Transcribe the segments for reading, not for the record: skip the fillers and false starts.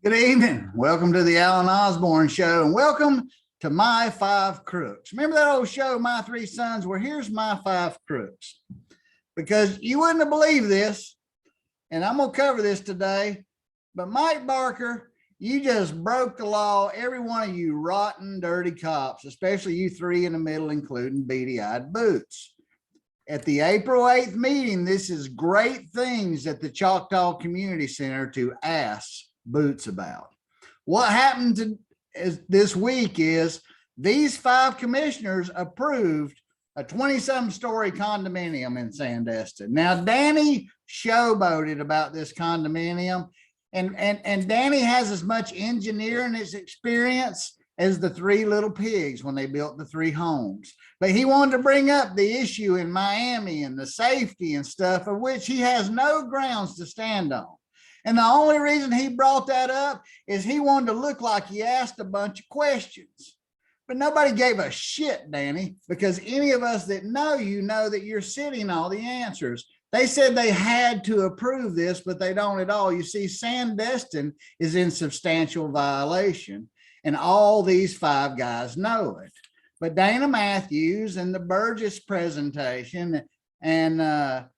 Good evening. Welcome to the Alan Osborne Show, and welcome to My Five Crooks. Remember that old show, My Three Sons? Well, here's my five crooks, because you wouldn't have believed this, and I'm going to cover this today. But Mike Barker, you just broke the law. Every one of you rotten, dirty cops, especially you three in the middle, including beady-eyed Boots. At the April 8th meeting, this is great things at the Choctaw Community Center to ask Boots about. What happened this week is these five commissioners approved a 20-something story condominium in Sandestin. Now, Danny showboated about this condominium, and Danny has as much engineering experience as the Three Little Pigs when they built the three homes. But he wanted to bring up the issue in Miami and the safety and stuff, of which he has no grounds to stand on. And the only reason he brought that up is he wanted to look like he asked a bunch of questions. But nobody gave a shit, Danny, because any of us that know you know that you're sitting all the answers. They said they had to approve this, but they don't at all. You see, Sandestin is in substantial violation, and all these five guys know it. But Dana Matthews and the Burgess presentation and Mr.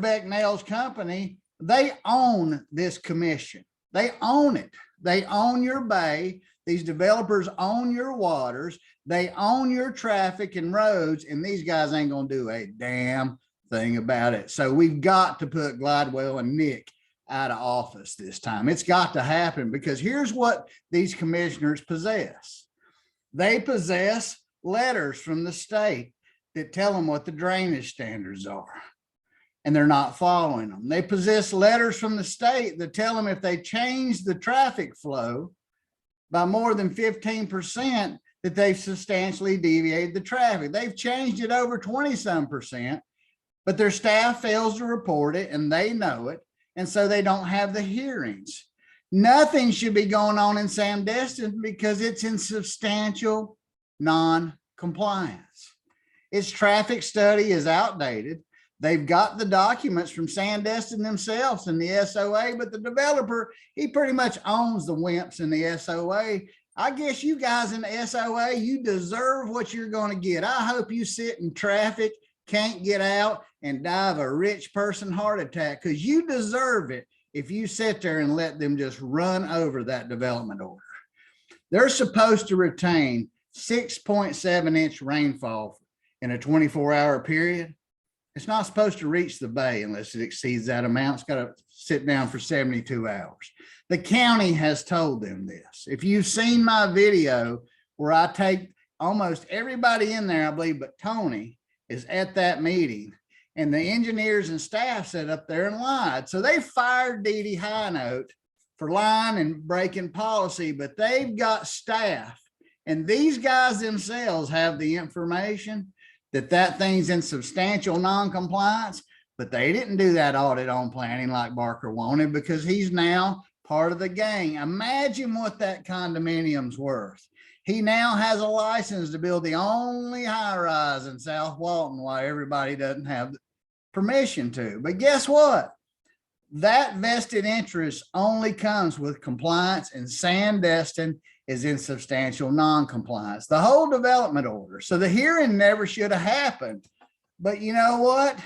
Becknell's company, they own this commission. They own it. They own your bay. These developers own your waters. They own your traffic and roads, and these guys ain't going to do a damn thing about it. So we've got to put Glidewell and Nick out of office this time. It's got to happen, because here's what these commissioners possess. They possess letters from the state that tell them what the drainage standards are, and they're not following them. They possess letters from the state that tell them if they change the traffic flow by more than 15%, that they've substantially deviated the traffic. They've changed it over 20-some%, but their staff fails to report it, and they know it, and so they don't have the hearings. Nothing should be going on in Sandestin because it's in substantial non-compliance. Its traffic study is outdated. They've got the documents from Sandestin themselves in the SOA, but the developer, he pretty much owns the wimps in the SOA. I guess you guys in the SOA, you deserve what you're going to get. I hope you sit in traffic, can't get out, and die of a rich person heart attack, because you deserve it if you sit there and let them just run over that development order. They're supposed to retain 6.7-inch rainfall in a 24-hour period. It's not supposed to reach the bay unless it exceeds that amount. It's got to sit down for 72 hours. The county has told them this. If you've seen my video where I take almost everybody in there, I believe, but Tony is at that meeting, and the engineers and staff sat up there and lied. So they fired Dee Dee Highnote for lying and breaking policy, but they've got staff, and these guys themselves have the information that thing's in substantial non-compliance, but they didn't do that audit on planning like Barker wanted, because he's now part of the gang. Imagine what that condominium's worth. He now has a license to build the only high-rise in South Walton, while everybody doesn't have permission to. But guess what? That vested interest only comes with compliance, and Sandestin is in substantial non-compliance. The whole development order. So the hearing never should have happened. But you know what?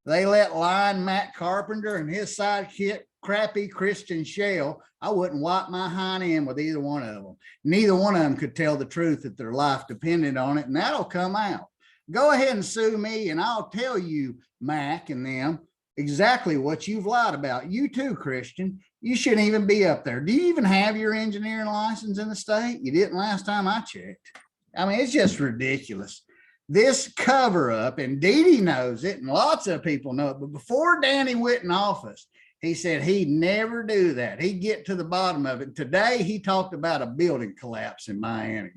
They let lying Matt Carpenter and his sidekick, crappy Christian Shell. I wouldn't wipe my hind end with either one of them. Neither one of them could tell the truth that their life depended on it, and that'll come out. Go ahead and sue me, and I'll tell you, Mac and them, exactly what you've lied about. You too, Christian. You shouldn't even be up there. Do you even have your engineering license in the state? You didn't last time I checked. I mean, it's just ridiculous. This cover up, and Dee Dee knows it, and lots of people know it, but before Danny went in office, he said he'd never do that. He'd get to the bottom of it. Today, he talked about a building collapse in Miami,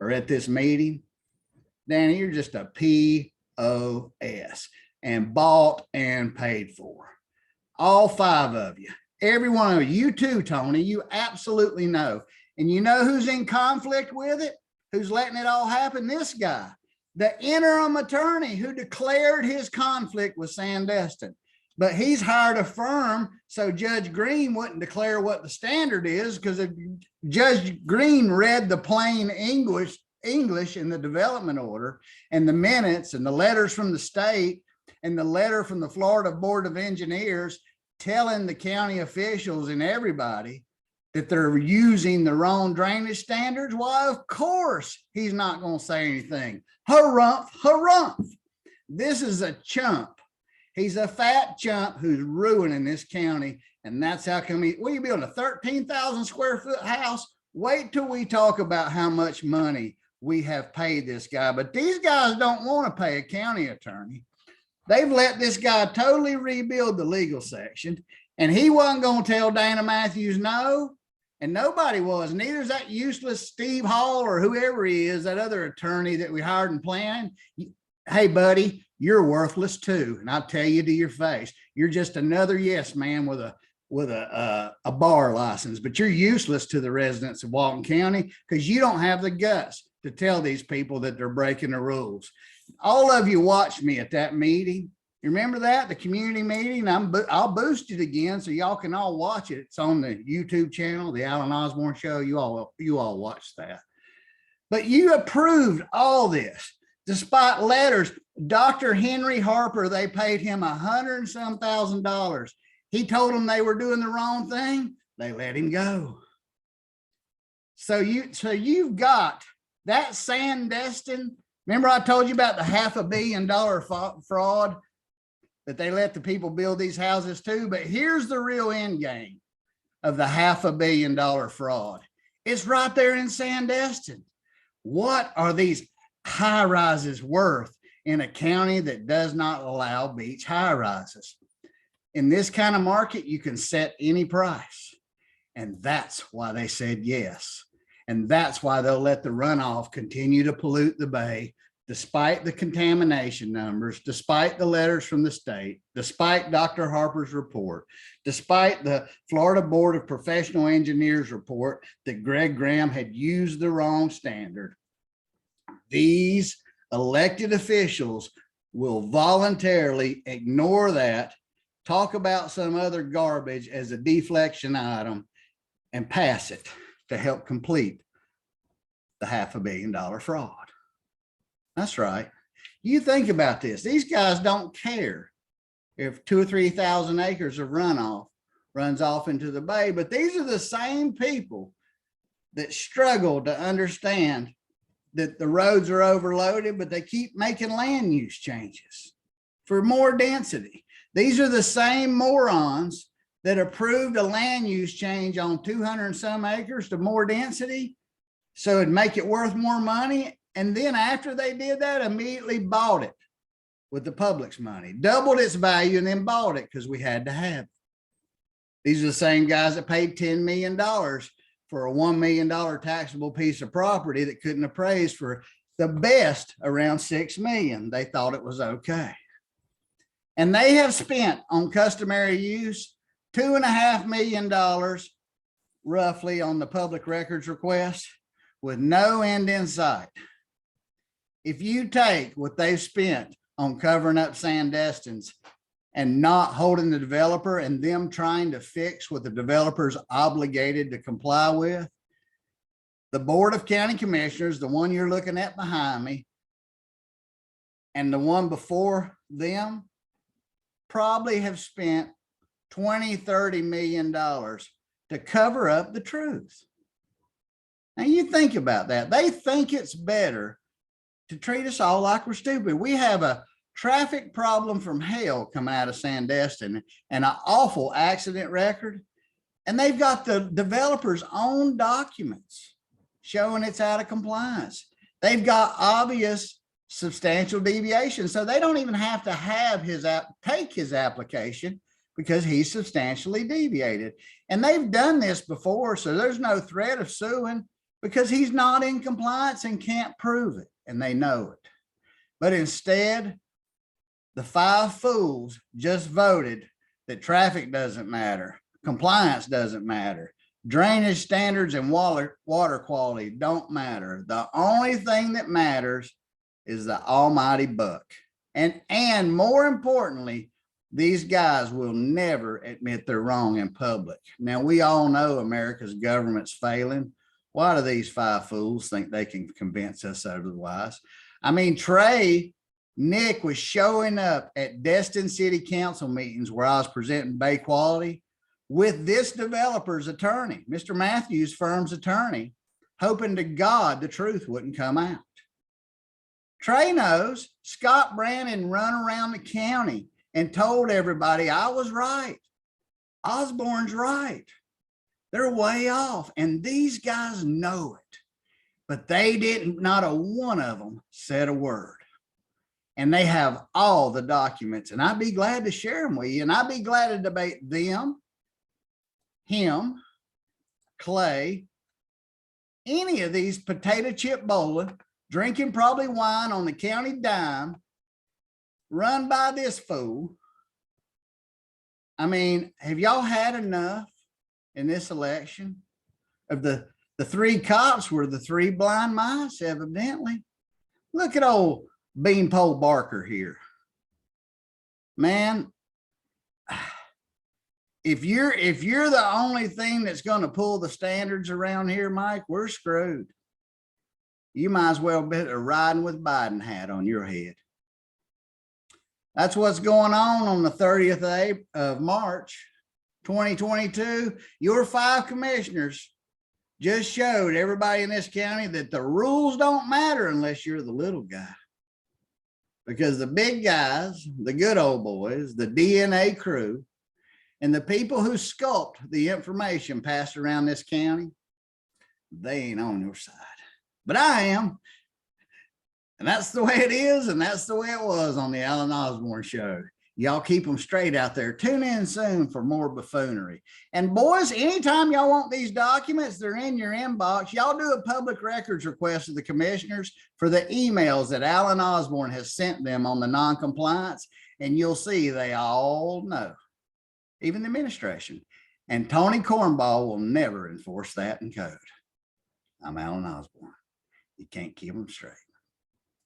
or at this meeting. Danny, you're just a POS, and bought and paid for. All five of you. Every one of you too, Tony, you absolutely know. And you know who's in conflict with it? Who's letting it all happen? This guy, the interim attorney who declared his conflict with Sandestin. But he's hired a firm so Judge Green wouldn't declare what the standard is, because if Judge Green read the plain English in the development order and the minutes and the letters from the state and the letter from the Florida Board of Engineers telling the county officials and everybody that they're using the wrong drainage standards, why, of course, he's not going to say anything. Harumph, harumph. This is a chump. He's a fat chump who's ruining this county. And that's how come we build a 13,000 square foot house. Wait till we talk about how much money we have paid this guy. But these guys don't want to pay a county attorney. They've let this guy totally rebuild the legal section. And he wasn't going to tell Dana Matthews no. And nobody was. Neither is that useless Steve Hall or whoever he is, that other attorney that we hired and planned. Hey, buddy, you're worthless too. And I'll tell you to your face, you're just another yes man with a bar license, but you're useless to the residents of Walton County because you don't have the guts to tell these people that they're breaking the rules. All of you watched me at that meeting. You remember that, the community meeting? I'll boost it again so y'all can all watch it. It's on the YouTube channel, the Alan Osborne Show. You all watched that. But you approved all this. Despite letters, Dr. Henry Harper, they paid him $100 and some thousand. He told them they were doing the wrong thing. They let him go. So you've got that Sandestin. Remember I told you about the $500 million fraud that they let the people build these houses too? But here's the real end game of the $500 million fraud. It's right there in Sandestin. What are these high rises worth in a county that does not allow beach high rises? In this kind of market, you can set any price. And that's why they said yes. And that's why they'll let the runoff continue to pollute the bay, despite the contamination numbers, despite the letters from the state, despite Dr. Harper's report, despite the Florida Board of Professional Engineers report that Greg Graham had used the wrong standard. These elected officials will voluntarily ignore that, talk about some other garbage as a deflection item, and pass it to help complete the $500 million fraud. That's right. You think about this. These guys don't care if 2,000 or 3,000 acres of runoff runs off into the bay, but these are the same people that struggle to understand that the roads are overloaded, but they keep making land use changes for more density. These are the same morons that approved a land use change on 200 and some acres to more density so it'd make it worth more money. And then after they did that, immediately bought it with the public's money, doubled its value, and then bought it because we had to have it. These are the same guys that paid $10 million for a $1 million taxable piece of property that couldn't appraise for the best around $6 million. They thought it was okay. And they have spent on customary use $2.5 million roughly on the public records request with no end in sight. If you take what they've spent on covering up Sandestins and not holding the developer and them trying to fix what the developer's obligated to comply with, the Board of County Commissioners, the one you're looking at behind me, and the one before them, probably have spent $20–30 million to cover up the truth. Now you think about that. They think it's better to treat us all like we're stupid. We have a traffic problem from hell coming out of Sandestin and an awful accident record. And they've got the developer's own documents showing it's out of compliance. They've got obvious substantial deviation. So they don't even have to have take his application because he's substantially deviated. And they've done this before, so there's no threat of suing because he's not in compliance and can't prove it, and they know it. But instead, the 5 fools just voted that traffic doesn't matter, compliance doesn't matter, drainage standards and water quality don't matter. The only thing that matters is the almighty buck. And more importantly, These guys will never admit they're wrong in public. Now, we all know America's government's failing. Why do these five fools think they can convince us otherwise? I mean, Nick was showing up at Destin City Council meetings where I was presenting Bay Quality with this developer's attorney, Mr. Matthews' firm's attorney, hoping to God the truth wouldn't come out. Trey knows Scott Brannon run around the county and told everybody I was right. Osborne's right. They're way off. And these guys know it, but they didn't, not a one of them said a word. And they have all the documents, and I'd be glad to share them with you. And I'd be glad to debate them, him, Clay, any of these potato chip bowling, drinking probably wine on the county dime, run by this fool. I mean, have y'all had enough in this election? Of the three cops were the three blind mice, evidently. Look at old Beanpole Barker here. Man, if you're the only thing that's going to pull the standards around here, Mike, we're screwed. You might as well be riding with Biden hat on your head. That's what's going on the 30th of March, 2022. Your five commissioners just showed everybody in this county that the rules don't matter unless you're the little guy. Because the big guys, the good old boys, the DNA crew, and the people who sculpt the information passed around this county, they ain't on your side. But I am. And that's the way it is, and that's the way it was on the Alan Osborne Show. Y'all keep them straight out there. Tune in soon for more buffoonery. And boys, anytime y'all want these documents, they're in your inbox. Y'all do a public records request to the commissioners for the emails that Alan Osborne has sent them on the non-compliance, and you'll see they all know, even the administration. And Tony Cornball will never enforce that in code. I'm Alan Osborne. You can't keep them straight.